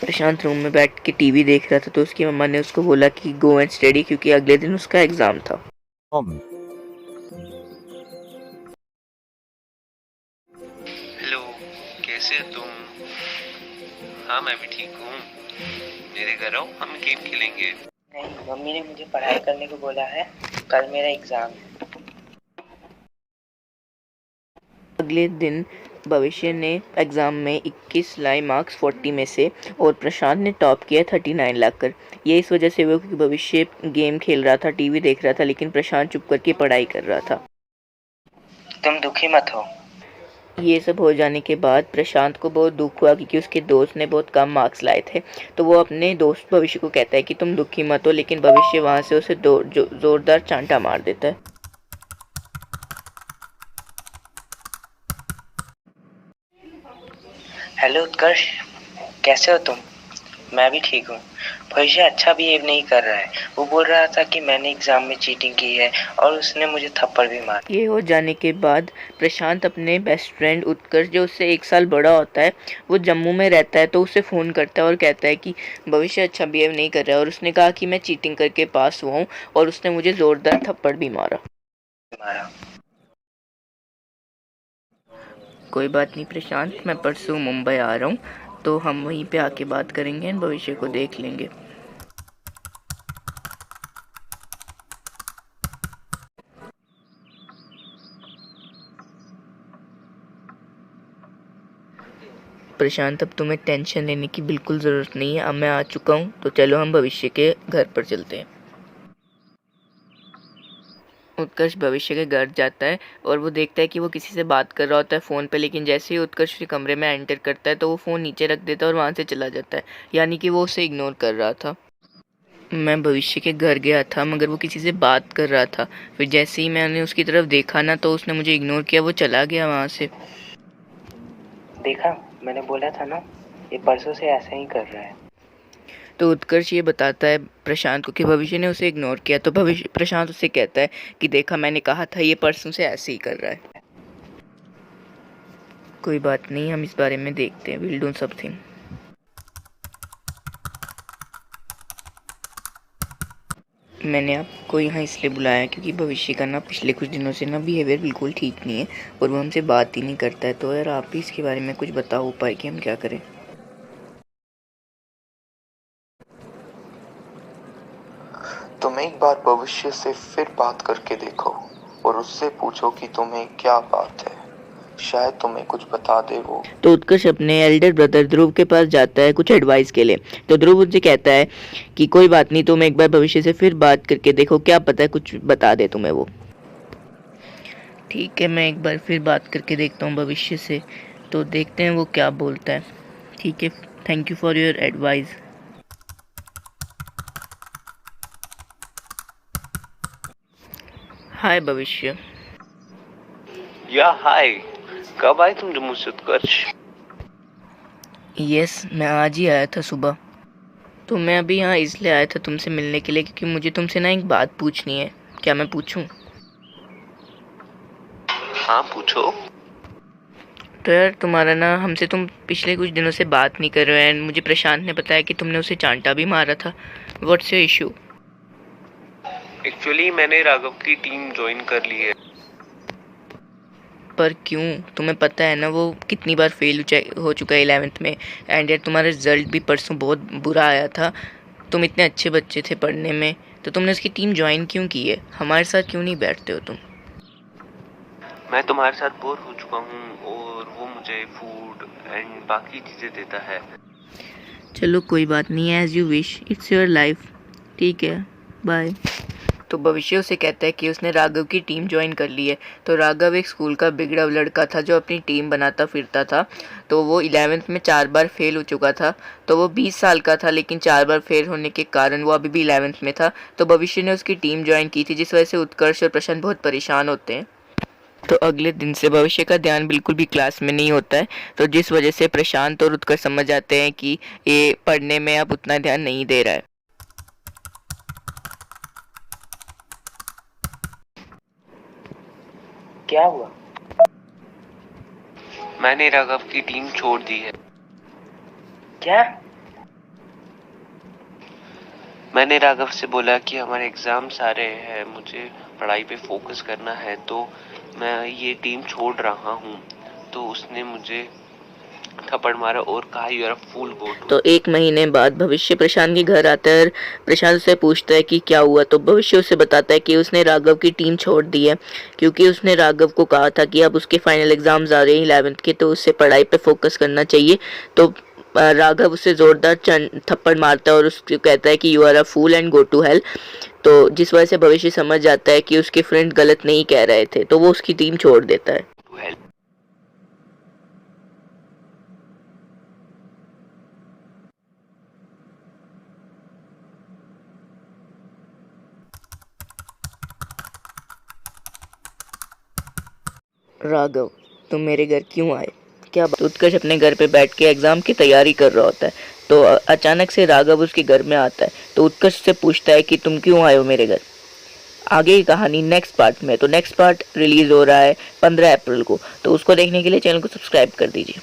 प्रशांत room में बैठ के टीवी देख रहा था तो उसकी मम्मा ने उसको बोला कि गो एंड स्टडी, क्योंकि अगले दिन उसका एग्ज़ाम था। हेलो, कैसे हो तुम? हाँ, मैं भी ठीक हूँ। मेरे घर आओ, हम गेम खेलेंगे। नहीं, मम्मी ने मुझे पढ़ाई करने को बोला है, कल मेरा एग्जाम है। अगले दिन भविष्य ने एग्ज़ाम में 21 लाए मार्क्स 40 में से, और प्रशांत ने टॉप किया 39 लाकर। ये इस वजह से हुआ क्योंकि भविष्य गेम खेल रहा था, टीवी देख रहा था, लेकिन प्रशांत चुप करके पढ़ाई कर रहा था। तुम दुखी मत हो। ये सब हो जाने के बाद प्रशांत को बहुत दुख हुआ क्योंकि उसके दोस्त ने बहुत कम मार्क्स लाए थे। तो वो अपने दोस्त भविष्य को कहता है कि तुम दुखी मत हो, लेकिन भविष्य वहाँ से उसे ज़ोरदार चांटा मार देता है। हेलो उत्कर्ष, कैसे हो तुम? मैं भी ठीक हूँ। भविष्य अच्छा बिहेव नहीं कर रहा है। वो बोल रहा था कि मैंने एग्जाम में चीटिंग की है और उसने मुझे थप्पड़ भी मारा। ये हो जाने के बाद प्रशांत अपने बेस्ट फ्रेंड उत्कर्ष, जो उससे 1 साल बड़ा होता है, वो जम्मू में रहता है, तो उसे फ़ोन करता है और कहता है कि भविष्य अच्छा बिहेव नहीं कर रहा है, और उसने कहा कि मैं चीटिंग करके पास हुआ हूँ और उसने मुझे ज़ोरदार थप्पड़ भी मारा। कोई बात नहीं प्रशांत, मैं परसों मुंबई आ रहा हूँ, तो हम वहीं पे आके बात करेंगे और भविष्य को देख लेंगे। प्रशांत, अब तुम्हें टेंशन लेने की बिल्कुल ज़रूरत नहीं है, अब मैं आ चुका हूँ, तो चलो हम भविष्य के घर पर चलते हैं। उत्कर्ष भविष्य के घर जाता है और वो देखता है कि वो किसी से बात कर रहा होता है फ़ोन पे, लेकिन जैसे ही उत्कर्ष के कमरे में एंटर करता है तो वो फ़ोन नीचे रख देता है और वहाँ से चला जाता है, यानी कि वो उसे इग्नोर कर रहा था। मैं भविष्य के घर गया था, मगर वो किसी से बात कर रहा था। फिर जैसे ही मैंने उसकी तरफ देखा ना, तो उसने मुझे इग्नोर किया, वो चला गया वहाँ से। देखा, मैंने बोला था ना, ये परसों से ऐसा ही कर रहा है। तो उत्कर्ष ये बताता है प्रशांत को कि भविष्य ने उसे इग्नोर किया। तो प्रशांत उससे कहता है कि देखा, मैंने कहा था, ये परसों से ऐसे ही कर रहा है। कोई बात नहीं, हम इस बारे में देखते हैं, विल डू समथिंग। मैंने आपको यहाँ इसलिए बुलाया क्योंकि भविष्य का ना पिछले कुछ दिनों से ना बिहेवियर बिल्कुल ठीक नहीं है और वो हमसे बात ही नहीं करता है। तो यार आप भी इसके बारे में कुछ बताओ, उपाय कि हम क्या करें। तुम एक बार भविष्य से फिर बात करके देखो और उससे पूछो कि तुम्हें क्या बात है, शायद तुम्हें कुछ बता दे वो। तो उत्कर्ष अपने एल्डर ब्रदर ध्रुव के पास जाता है कुछ एडवाइस के लिए। तो ध्रुव उनसे कहता है कि कोई बात नहीं, तुम एक बार भविष्य से फिर बात करके देखो, क्या पता है कुछ बता दे तुम्हें वो। ठीक है, मैं एक बार फिर बात करके देखता हूँ भविष्य से, तो देखते हैं वो क्या बोलता है। ठीक है, thank you for your advice. Hi Bhavishya. या हाय, कब आए तुम जम्मू से उत्कर्ष? यस, मैं आज ही आया था सुबह। तो मैं अभी यहाँ इसलिए आया था तुमसे मिलने के लिए क्योंकि मुझे तुमसे ना एक बात पूछनी है। क्या मैं पूछूं? हाँ, पूछो। तो यार तुम्हारा ना हमसे तुम पिछले कुछ दिनों से बात नहीं कर रहे हो, एंड मुझे प्रशांत ने बताया कि तुमने उसे चांटा भी मारा था। What's your issue? एक्चुअली मैंने राघव की टीम ज्वाइन कर ली है। पर क्यों? तुम्हें पता है ना वो कितनी बार फेल हो चुका है 11th में, एंड यार तुम्हारा रिजल्ट भी परसों बहुत बुरा आया था। तुम इतने अच्छे बच्चे थे पढ़ने में, तो तुमने उसकी टीम ज्वाइन क्यों की है? हमारे साथ क्यों नहीं बैठते हो तुम? मैं तुम्हारे साथ बोर हो चुका हूँ और वो मुझे फूड एंड बाकी चीज़ें देता है। चलो कोई बात नहीं, as you wish, it's your life. ठीक है, बाय। तो भविष्य उसे कहता है कि उसने राघव की टीम ज्वाइन कर ली है। तो राघव एक स्कूल का बिगड़ा लड़का था जो अपनी टीम बनाता फिरता था। तो वो 11th में 4 बार फेल हो चुका था। तो वो 20 साल का था, लेकिन 4 बार फेल होने के कारण वो अभी भी 11th में था। तो भविष्य ने उसकी टीम ज्वाइन की थी, जिस वजह से उत्कर्ष और प्रशांत बहुत परेशान होते हैं। तो अगले दिन से भविष्य का ध्यान बिल्कुल भी क्लास में नहीं होता है। तो जिस वजह से प्रशांत और उत्कर्ष समझ जाते हैं कि ये पढ़ने में अब उतना ध्यान नहीं दे रहा है। क्या हुआ? मैंने राघव की टीम छोड़ दी है। क्या? मैंने राघव से बोला कि हमारे एग्ज़ाम सारे हैं, मुझे पढ़ाई पे फोकस करना है, तो मैं ये टीम छोड़ रहा हूँ। तो उसने मुझे थप्पड़ मारा और कहा यू आर अ फूल गोटू। तो 1 महीने बाद भविष्य प्रशांत के घर आता है और प्रशांत से पूछता है कि क्या हुआ। तो भविष्य उसे बताता है कि उसने राघव की टीम छोड़ दी है क्योंकि उसने राघव को कहा था कि अब उसके फाइनल एग्जाम्स आ रहे हैं 11th के, तो उससे पढ़ाई पे फोकस करना चाहिए। तो राघव उसे जोरदार थप्पड़ मारता है और उसको कहता है कि you are a fool and go to hell. तो जिस वजह से भविष्य समझ जाता है कि उसके फ्रेंड गलत नहीं कह रहे थे, तो वो उसकी टीम छोड़ देता है। राघव, तुम मेरे घर क्यों आए? क्या बात? उत्कर्ष अपने घर पे बैठ के एग्जाम की तैयारी कर रहा होता है, तो अचानक से राघव उसके घर में आता है। तो उत्कर्ष से पूछता है कि तुम क्यों आए हो मेरे घर। आगे की कहानी नेक्स्ट पार्ट में। तो नेक्स्ट पार्ट रिलीज हो रहा है 15 अप्रैल को, तो उसको देखने के लिए चैनल को सब्सक्राइब कर दीजिए।